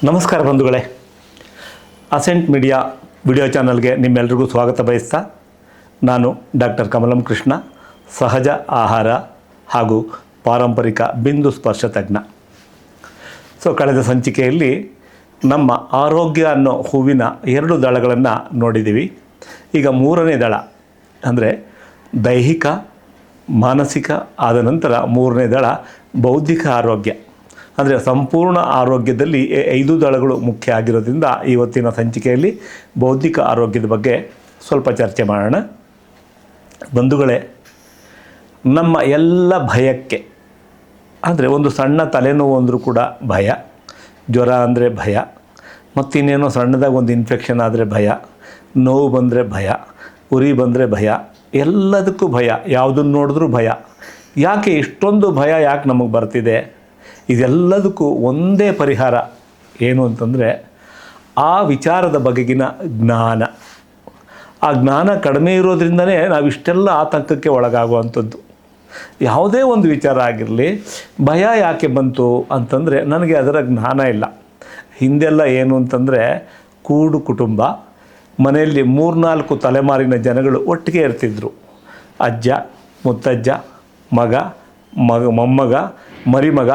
ನಮಸ್ಕಾರ ಬಂಧುಗಳೇ, asset media video ಚಾನಲ್ಗೆ ನಿಮ್ಮೆಲ್ಲರಿಗೂ ಸ್ವಾಗತ ಬಯಸ್ತಾ ನಾನು ಡಾಕ್ಟರ್ ಕಮಲಂ ಕೃಷ್ಣ, ಸಹಜ ಆಹಾರ ಹಾಗೂ ಪಾರಂಪರಿಕ ಬಿಂದು ಸ್ಪರ್ಶ ತಜ್ಞ. ಕಳೆದ ಸಂಚಿಕೆಯಲ್ಲಿ ನಮ್ಮ ಆರೋಗ್ಯ ಅನ್ನೋ ಹೂವಿನ 2 ದಳಗಳನ್ನು ನೋಡಿದ್ದೀವಿ. ಈಗ 3ನೇ ದಳ ಅಂದರೆ ದೈಹಿಕ ಮಾನಸಿಕ ಆದ ನಂತರ 3ನೇ ದಳ ಬೌದ್ಧಿಕ ಆರೋಗ್ಯ. ಅಂದರೆ ಸಂಪೂರ್ಣ ಆರೋಗ್ಯದಲ್ಲಿ 5 ದಳಗಳು ಮುಖ್ಯ ಆಗಿರೋದ್ರಿಂದ ಇವತ್ತಿನ ಸಂಚಿಕೆಯಲ್ಲಿ ಬೌದ್ಧಿಕ ಆರೋಗ್ಯದ ಬಗ್ಗೆ ಸ್ವಲ್ಪ ಚರ್ಚೆ ಮಾಡೋಣ. ಬಂಧುಗಳೇ, ನಮ್ಮ ಎಲ್ಲ ಭಯಕ್ಕೆ ಅಂದರೆ ಒಂದು ಸಣ್ಣ ತಲೆನೋವು ಅಂದರೂ ಕೂಡ ಭಯ, ಜ್ವರ ಅಂದರೆ ಭಯ, ಮತ್ತಿನ್ನೇನೋ ಸಣ್ಣದಾಗಿ ಒಂದು ಇನ್ಫೆಕ್ಷನ್ ಆದರೆ ಭಯ, ನೋವು ಬಂದರೆ ಭಯ, ಉರಿ ಬಂದರೆ ಭಯ, ಎಲ್ಲದಕ್ಕೂ ಭಯ, ಯಾವುದನ್ನು ನೋಡಿದ್ರೂ ಭಯ. ಯಾಕೆ ಇಷ್ಟೊಂದು ಭಯ ಯಾಕೆ ನಮಗೆ ಬರ್ತಿದೆ? ಇದೆಲ್ಲದಕ್ಕೂ ಒಂದೇ ಪರಿಹಾರ ಏನು ಅಂತಂದರೆ ಆ ವಿಚಾರದ ಬಗೆಗಿನ ಜ್ಞಾನ. ಆ ಜ್ಞಾನ ಕಡಿಮೆ ಇರೋದ್ರಿಂದಲೇ ನಾವಿಷ್ಟೆಲ್ಲ ಆತಂಕಕ್ಕೆ ಒಳಗಾಗುವಂಥದ್ದು. ಯಾವುದೇ ಒಂದು ವಿಚಾರ ಆಗಿರಲಿ, ಭಯ ಯಾಕೆ ಬಂತು ಅಂತಂದರೆ ನನಗೆ ಅದರ ಜ್ಞಾನ ಇಲ್ಲ. ಹಿಂದೆಲ್ಲ ಏನು ಅಂತಂದರೆ ಕೂಡು ಕುಟುಂಬ, ಮನೆಯಲ್ಲಿ 3-4 ತಲೆಮಾರಿನ ಜನಗಳು ಒಟ್ಟಿಗೆ ಇರ್ತಿದ್ರು. ಅಜ್ಜ, ಮುತ್ತಜ್ಜ, ಮಗ, ಮೊಮ್ಮಗ, ಮರಿಮಗ,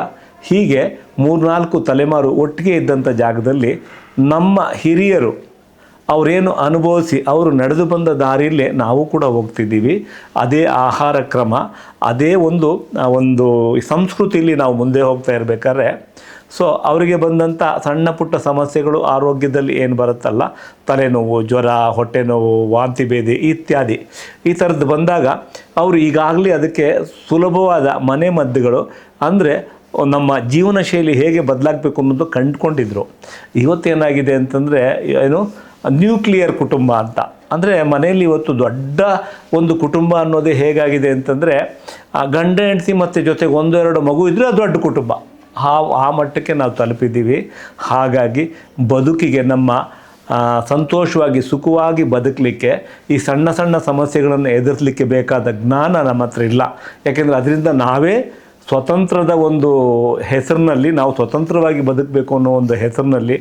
ಹೀಗೆ 3-4 ತಲೆಮಾರು ಒಟ್ಟಿಗೆ ಇದ್ದಂಥ ಜಾಗದಲ್ಲಿ ನಮ್ಮ ಹಿರಿಯರು ಅವರೇನು ಅನುಭವಿಸಿ ಅವರು ನಡೆದು ಬಂದ ದಾರಿಯಲ್ಲೇ ನಾವು ಕೂಡ ಹೋಗ್ತಿದ್ದೀವಿ. ಅದೇ ಆಹಾರ ಕ್ರಮ, ಅದೇ ಒಂದು ಸಂಸ್ಕೃತಿಯಲ್ಲಿ ನಾವು ಮುಂದೆ ಹೋಗ್ತಾ ಇರಬೇಕಾದ್ರೆ ಅವರಿಗೆ ಬಂದಂಥ ಸಣ್ಣ ಪುಟ್ಟ ಸಮಸ್ಯೆಗಳು ಆರೋಗ್ಯದಲ್ಲಿ ಏನು ಬರುತ್ತಲ್ಲ, ತಲೆನೋವು, ಜ್ವರ, ಹೊಟ್ಟೆ ನೋವು, ವಾಂತಿ ಭೇದಿ ಇತ್ಯಾದಿ, ಈ ಥರದ್ದು ಬಂದಾಗ ಅವರು ಈಗಾಗಲೇ ಅದಕ್ಕೆ ಸುಲಭವಾದ ಮನೆ ಮದ್ದುಗಳು ಅಂದರೆ ನಮ್ಮ ಜೀವನ ಶೈಲಿ ಹೇಗೆ ಬದಲಾಗಬೇಕು ಅನ್ನೋದು ಕಂಡುಕೊಂಡಿದ್ರು. ಇವತ್ತೇನಾಗಿದೆ ಅಂತಂದರೆ ನ್ಯೂಕ್ಲಿಯರ್ ಕುಟುಂಬ ಅಂತ. ಅಂದರೆ ಮನೆಯಲ್ಲಿ ಇವತ್ತು ದೊಡ್ಡ ಒಂದು ಕುಟುಂಬ ಅನ್ನೋದೇ ಹೇಗಾಗಿದೆ ಅಂತಂದರೆ ಗಂಡ ಹೆಂಡತಿ ಮತ್ತು ಜೊತೆಗೆ 1-2 ಮಗು ಇದ್ದರೆ ಅದು ದೊಡ್ಡ ಕುಟುಂಬ. ಆ ಮಟ್ಟಕ್ಕೆ ನಾವು ತಲುಪಿದ್ದೀವಿ. ಹಾಗಾಗಿ ಬದುಕಿಗೆ ನಮ್ಮ ಸಂತೋಷವಾಗಿ ಸುಖವಾಗಿ ಬದುಕಲಿಕ್ಕೆ ಈ ಸಣ್ಣ ಸಣ್ಣ ಸಮಸ್ಯೆಗಳನ್ನು ಎದುರಿಸಲಿಕ್ಕೆ ಬೇಕಾದ ಜ್ಞಾನ ನಮ್ಮ ಹತ್ರ ಇಲ್ಲ. ಯಾಕೆಂದರೆ ಅದರಿಂದ ನಾವೇ ಸ್ವತಂತ್ರದ ಒಂದು ಹೆಸರಿನಲ್ಲಿ ನಾವು ಸ್ವತಂತ್ರವಾಗಿ ಬದುಕಬೇಕು ಅನ್ನೋ ಒಂದು ಹೆಸರಿನಲ್ಲಿ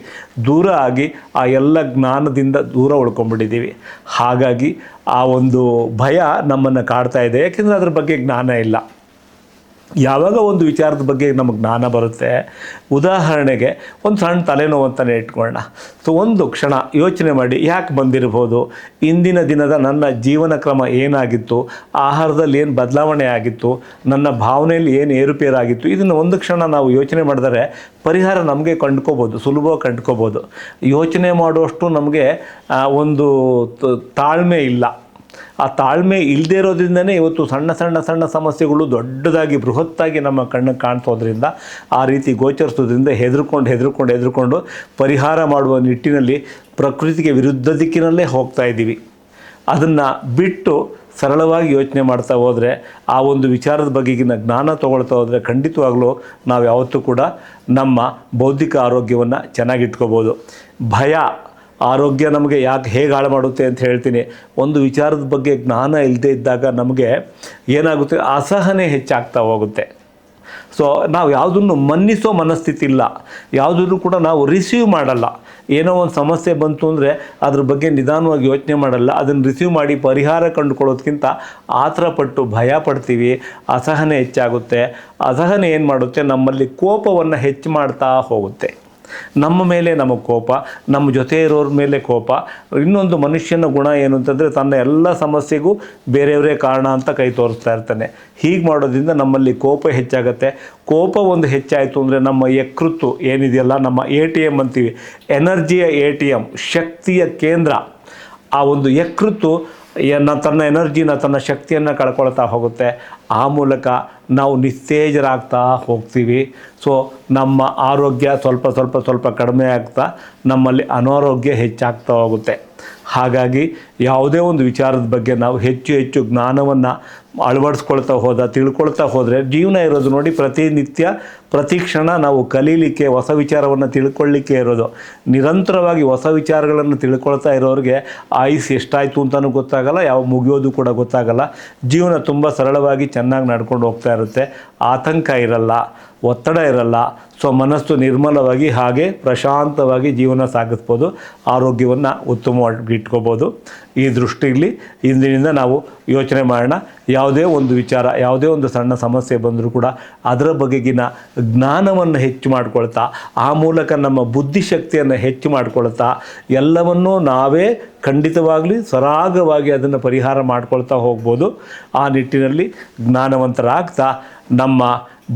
ದೂರ ಆಗಿ ಆ ಎಲ್ಲ ಜ್ಞಾನದಿಂದ ದೂರ ಉಳ್ಕೊಂಡ್ಬಿಟ್ಟಿದ್ದೀವಿ. ಹಾಗಾಗಿ ಆ ಒಂದು ಭಯ ನಮ್ಮನ್ನು ಕಾಡ್ತಾ ಇದೆ, ಯಾಕೆಂದರೆ ಅದ್ರ ಬಗ್ಗೆ ಜ್ಞಾನ ಇಲ್ಲ. ಯಾವಾಗ ಒಂದು ವಿಚಾರದ ಬಗ್ಗೆ ನಮಗೆ ಜ್ಞಾನ ಬರುತ್ತೆ, ಉದಾಹರಣೆಗೆ ಒಂದು ಸಣ್ಣ ತಲೆನೋವು ಅಂತಲೇ ಇಟ್ಕೊಳ್ಳೋಣ. ಒಂದು ಕ್ಷಣ ಯೋಚನೆ ಮಾಡಿ, ಯಾಕೆ ಬಂದಿರ್ಬೋದು, ಇಂದಿನ ದಿನದ ನನ್ನ ಜೀವನ ಕ್ರಮ ಏನಾಗಿತ್ತು, ಆಹಾರದಲ್ಲಿ ಏನು ಬದಲಾವಣೆ ಆಗಿತ್ತು, ನನ್ನ ಭಾವನೆಯಲ್ಲಿ ಏನು ಏರುಪೇರಾಗಿತ್ತು, ಇದನ್ನು ಒಂದು ಕ್ಷಣ ನಾವು ಯೋಚನೆ ಮಾಡಿದರೆ ಪರಿಹಾರ ನಮಗೆ ಕಂಡ್ಕೋಬೋದು, ಸುಲಭವಾಗಿ ಕಂಡ್ಕೋಬೋದು. ಯೋಚನೆ ಮಾಡುವಷ್ಟು ನಮಗೆ ಒಂದು ತಾಳ್ಮೆ ಇಲ್ಲ. ಆ ತಾಳ್ಮೆ ಇಲ್ಲದೇ ಇರೋದ್ರಿಂದನೇ ಇವತ್ತು ಸಣ್ಣ ಸಣ್ಣ ಸಣ್ಣ ಸಮಸ್ಯೆಗಳು ದೊಡ್ಡದಾಗಿ ಬೃಹತ್ತಾಗಿ ನಮ್ಮ ಕಣ್ಣಿಗೆ ಕಾಣಿಸೋದ್ರಿಂದ, ಆ ರೀತಿ ಗೋಚರಿಸೋದ್ರಿಂದ ಹೆದರ್ಕೊಂಡು ಪರಿಹಾರ ಮಾಡುವ ನಿಟ್ಟಿನಲ್ಲಿ ಪ್ರಕೃತಿಗೆ ವಿರುದ್ಧ ದಿಕ್ಕಿನಲ್ಲೇ ಹೋಗ್ತಾ ಇದ್ದೀವಿ. ಅದನ್ನು ಬಿಟ್ಟು ಸರಳವಾಗಿ ಯೋಚನೆ ಮಾಡ್ತಾ ಹೋದರೆ, ಆ ಒಂದು ವಿಚಾರದ ಬಗೆಗಿನ ಜ್ಞಾನ ತೊಗೊಳ್ತಾ ಹೋದರೆ ಖಂಡಿತವಾಗಲೂ ನಾವು ಯಾವತ್ತೂ ಕೂಡ ನಮ್ಮ ಬೌದ್ಧಿಕ ಆರೋಗ್ಯವನ್ನು ಚೆನ್ನಾಗಿಟ್ಕೋಬೋದು. ಭಯ ಆರೋಗ್ಯ ನಮಗೆ ಹೇಗೆ ಹಾಳು ಮಾಡುತ್ತೆ ಅಂತ ಹೇಳ್ತೀನಿ. ಒಂದು ವಿಚಾರದ ಬಗ್ಗೆ ಜ್ಞಾನ ಇಲ್ಲದೆ ಇದ್ದಾಗ ನಮಗೆ ಏನಾಗುತ್ತೆ, ಅಸಹನೆ ಹೆಚ್ಚಾಗ್ತಾ ಹೋಗುತ್ತೆ. ನಾವು ಯಾವುದನ್ನು ಮನ್ನಿಸೋ ಮನಸ್ಥಿತಿ ಇಲ್ಲ, ಯಾವುದನ್ನು ಕೂಡ ನಾವು ರಿಸೀವ್ ಮಾಡಲ್ಲ. ಏನೋ ಒಂದು ಸಮಸ್ಯೆ ಬಂತು ಅಂದರೆ ಅದ್ರ ಬಗ್ಗೆ ನಿಧಾನವಾಗಿ ಯೋಚನೆ ಮಾಡಲ್ಲ, ಅದನ್ನು ರಿಸೀವ್ ಮಾಡಿ ಪರಿಹಾರ ಕಂಡುಕೊಳ್ಳೋದಕ್ಕಿಂತ ಆತುರಪಟ್ಟು ಭಯ ಪಡ್ತೀವಿ. ಅಸಹನೆ ಹೆಚ್ಚಾಗುತ್ತೆ. ಅಸಹನೆ ಏನು ಮಾಡುತ್ತೆ, ನಮ್ಮಲ್ಲಿ ಕೋಪವನ್ನು ಹೆಚ್ಚು ಮಾಡ್ತಾ ಹೋಗುತ್ತೆ. ನಮ್ಮ ಮೇಲೆ ನಮಗೆ ಕೋಪ, ನಮ್ಮ ಜೊತೆ ಇರೋರ ಮೇಲೆ ಕೋಪ. ಇನ್ನೊಂದು ಮನುಷ್ಯನ ಗುಣ ಏನು ಅಂತಂದರೆ ತನ್ನ ಎಲ್ಲ ಸಮಸ್ಯೆಗೂ ಬೇರೆಯವರೇ ಕಾರಣ ಅಂತ ಕೈ ತೋರಿಸ್ತಾ ಇರ್ತಾನೆ. ಹೀಗೆ ಮಾಡೋದ್ರಿಂದ ನಮ್ಮಲ್ಲಿ ಕೋಪ ಹೆಚ್ಚಾಗುತ್ತೆ. ಕೋಪ ಒಂದು ಹೆಚ್ಚಾಯಿತು ಅಂದರೆ ನಮ್ಮ ಯಕೃತ್ತು ಏನಿದೆಯಲ್ಲ, ನಮ್ಮ ATM ಅಂತೀವಿ, ಎನರ್ಜಿಯ ATM, ಶಕ್ತಿಯ ಕೇಂದ್ರ, ಆ ಒಂದು ಯಕೃತ್ತು ತನ್ನ ಎನರ್ಜಿನ, ತನ್ನ ಶಕ್ತಿಯನ್ನು ಕಳ್ಕೊಳ್ತಾ ಹೋಗುತ್ತೆ. ಆ ಮೂಲಕ ನಾವು ನಿಸ್ತೇಜರಾಗ್ತಾ ಹೋಗ್ತೀವಿ. ನಮ್ಮ ಆರೋಗ್ಯ ಸ್ವಲ್ಪ ಕಡಿಮೆ ಆಗ್ತಾ ನಮ್ಮಲ್ಲಿ ಅನಾರೋಗ್ಯ ಹೆಚ್ಚಾಗ್ತಾ ಹೋಗುತ್ತೆ. ಹಾಗಾಗಿ ಯಾವುದೇ ಒಂದು ವಿಚಾರದ ಬಗ್ಗೆ ನಾವು ಹೆಚ್ಚು ಹೆಚ್ಚು ಜ್ಞಾನವನ್ನು ಅಳವಡಿಸ್ಕೊಳ್ತಾ ತಿಳ್ಕೊಳ್ತಾ ಹೋದರೆ ಜೀವನ ಇರೋದು ನೋಡಿ. ಪ್ರತಿನಿತ್ಯ ಪ್ರತಿ ಕ್ಷಣ ನಾವು ಕಲೀಲಿಕ್ಕೆ, ಹೊಸ ವಿಚಾರವನ್ನು ತಿಳ್ಕೊಳ್ಳಿಕ್ಕೆ ಇರೋದು. ನಿರಂತರವಾಗಿ ಹೊಸ ವಿಚಾರಗಳನ್ನು ತಿಳ್ಕೊಳ್ತಾ ಇರೋರಿಗೆ ಆಯುಸ್ ಎಷ್ಟಾಯಿತು ಅಂತಲೂ ಗೊತ್ತಾಗಲ್ಲ, ಯಾವ ಮುಗಿಯೋದು ಕೂಡ ಗೊತ್ತಾಗಲ್ಲ. ಜೀವನ ತುಂಬ ಸರಳವಾಗಿ ಚೆನ್ನಾಗಿ ನಡ್ಕೊಂಡು ಹೋಗ್ತಾ ಇರುತ್ತೆ. ಆತಂಕ ಇರಲ್ಲ, ಒತ್ತಡ ಇರಲ್ಲ. ಸೊ ಮನಸ್ಸು ನಿರ್ಮಲವಾಗಿ ಹಾಗೆ ಪ್ರಶಾಂತವಾಗಿ ಜೀವನ ಸಾಗಿಸ್ಬೋದು, ಆರೋಗ್ಯವನ್ನು ಉತ್ತಮವಾಗಿ ಇಟ್ಕೋಬೋದು. ಈ ದೃಷ್ಟಿಯಲ್ಲಿ ಇಂದಿನಿಂದ ನಾವು ಯೋಚನೆ ಮಾಡೋಣ. ಯಾವುದೇ ಒಂದು ವಿಚಾರ, ಯಾವುದೇ ಒಂದು ಸಣ್ಣ ಸಮಸ್ಯೆ ಬಂದರೂ ಕೂಡ ಅದರ ಬಗೆಗಿನ ಜ್ಞಾನವನ್ನು ಹೆಚ್ಚು ಮಾಡ್ಕೊಳ್ತಾ, ಆ ಮೂಲಕ ನಮ್ಮ ಬುದ್ಧಿಶಕ್ತಿಯನ್ನು ಹೆಚ್ಚು ಮಾಡ್ಕೊಳ್ತಾ, ಎಲ್ಲವನ್ನೂ ನಾವೇ ಖಂಡಿತವಾಗಲಿ ಸರಾಗವಾಗಿ ಅದನ್ನು ಪರಿಹಾರ ಮಾಡ್ಕೊಳ್ತಾ ಹೋಗ್ಬೋದು. ಆ ನಿಟ್ಟಿನಲ್ಲಿ ಜ್ಞಾನವಂತರಾಗ್ತಾ ನಮ್ಮ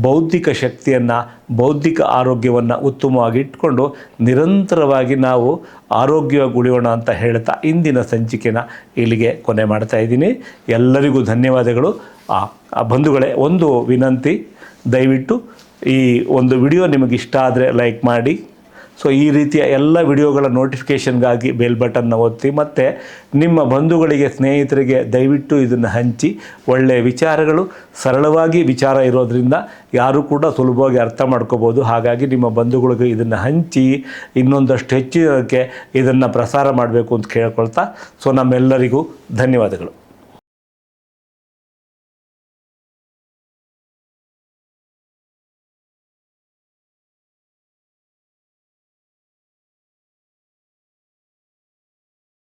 ಬೌದ್ಧಿಕ ಶಕ್ತಿಯನ್ನು, ಬೌದ್ಧಿಕ ಆರೋಗ್ಯವನ್ನು ಉತ್ತಮವಾಗಿ ಇಟ್ಕೊಂಡು ನಿರಂತರವಾಗಿ ನಾವು ಆರೋಗ್ಯವಾಗಿ ಉಳಿಯೋಣ ಅಂತ ಹೇಳ್ತಾ ಇಂದಿನ ಸಂಚಿಕೆನ ಇಲ್ಲಿಗೆ ಕೊನೆ ಮಾಡ್ತಾ ಇದ್ದೀನಿ. ಎಲ್ಲರಿಗೂ ಧನ್ಯವಾದಗಳು. ಬಂಧುಗಳೇ, ಒಂದು ವಿನಂತಿ, ದಯವಿಟ್ಟು ಈ ಒಂದು ವಿಡಿಯೋ ನಿಮಗಿಷ್ಟ ಆದರೆ ಲೈಕ್ ಮಾಡಿ. ಸೊ ಈ ರೀತಿಯ ಎಲ್ಲ ವಿಡಿಯೋಗಳ ನೋಟಿಫಿಕೇಷನ್ಗಾಗಿ ಬೆಲ್ ಬಟನ್ನ ಒತ್ತಿ, ಮತ್ತು ನಿಮ್ಮ ಬಂಧುಗಳಿಗೆ, ಸ್ನೇಹಿತರಿಗೆ ದಯವಿಟ್ಟು ಇದನ್ನು ಹಂಚಿ. ಒಳ್ಳೆಯ ವಿಚಾರಗಳು, ಸರಳವಾಗಿ ವಿಚಾರ ಇರೋದರಿಂದ ಯಾರೂ ಕೂಡ ಸುಲಭವಾಗಿ ಅರ್ಥ ಮಾಡ್ಕೋಬೋದು. ಹಾಗಾಗಿ ನಿಮ್ಮ ಬಂಧುಗಳಿಗೆ ಇದನ್ನು ಹಂಚಿ ಇನ್ನೊಂದಷ್ಟು ಹೆಚ್ಚಿನಕ್ಕೆ ಇದನ್ನು ಪ್ರಸಾರ ಮಾಡಬೇಕು ಅಂತ ಕೇಳ್ಕೊಳ್ತಾ, ಸೊ ನಮ್ಮೆಲ್ಲರಿಗೂ ಧನ್ಯವಾದಗಳು.